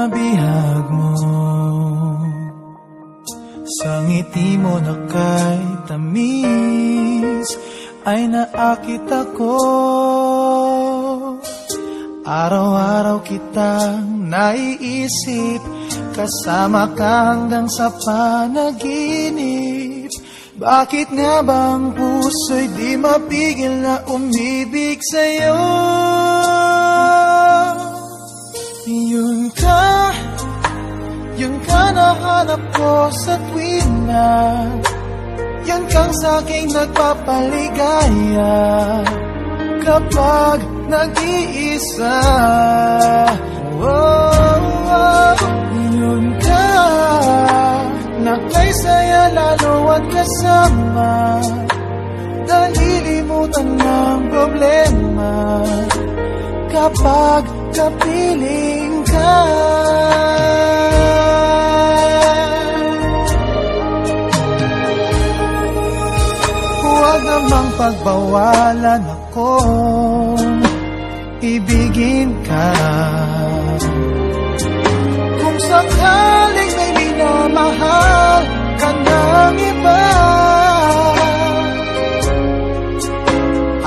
bihag mo, sa ngiti mo na kay tamis ay naakit ako. Araw-araw kitang naiisip, kasama ka hanggang sa panaginip. Bakit nga bang puso'y di mapigil na umibig sa'yo? Yun ka nahanap ko sa tuwing na yan kang sa'king nagpapaligaya kapag nag-iisa. Yun ka na kay saya lalo at kasama, nalilimutan ng problema kapag kapiling ka. Huwag namang pagbawalan akong ibigin ka. Kung sakaling may minamahal ka ng iba,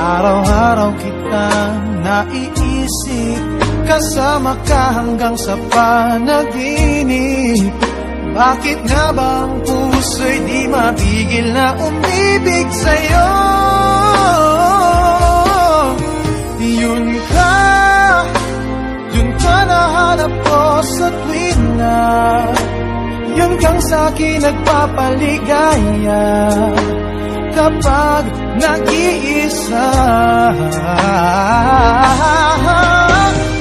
araw-araw kitang naiisip, kasama ka hanggang sa panaginip. Bakit nga bang puso'y di mapigil na umibig sa'yo? Yun ka nahanap ko sa tuwing na yun kang sa'kin nagpapaligaya kapag nag-iisa.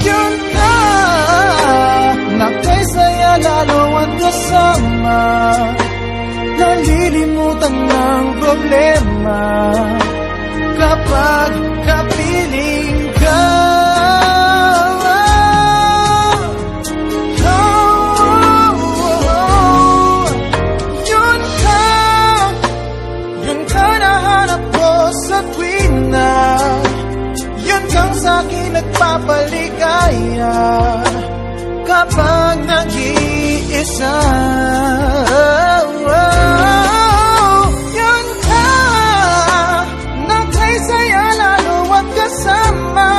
Yun ka na kay saya lalo at kasama, nalilimutan ng problema kapag kapiling ka. Yun ka nahanap ko sa tuwing na yun kang sa'kin nagpapaligaya kapag nag-iisa. Yun ka na kay saya lalo at kasama,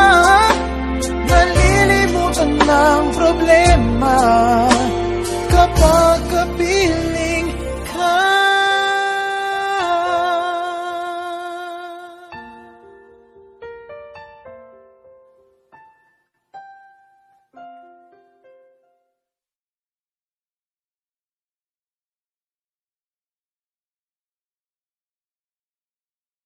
nalilimutan ng problema kapag kapiling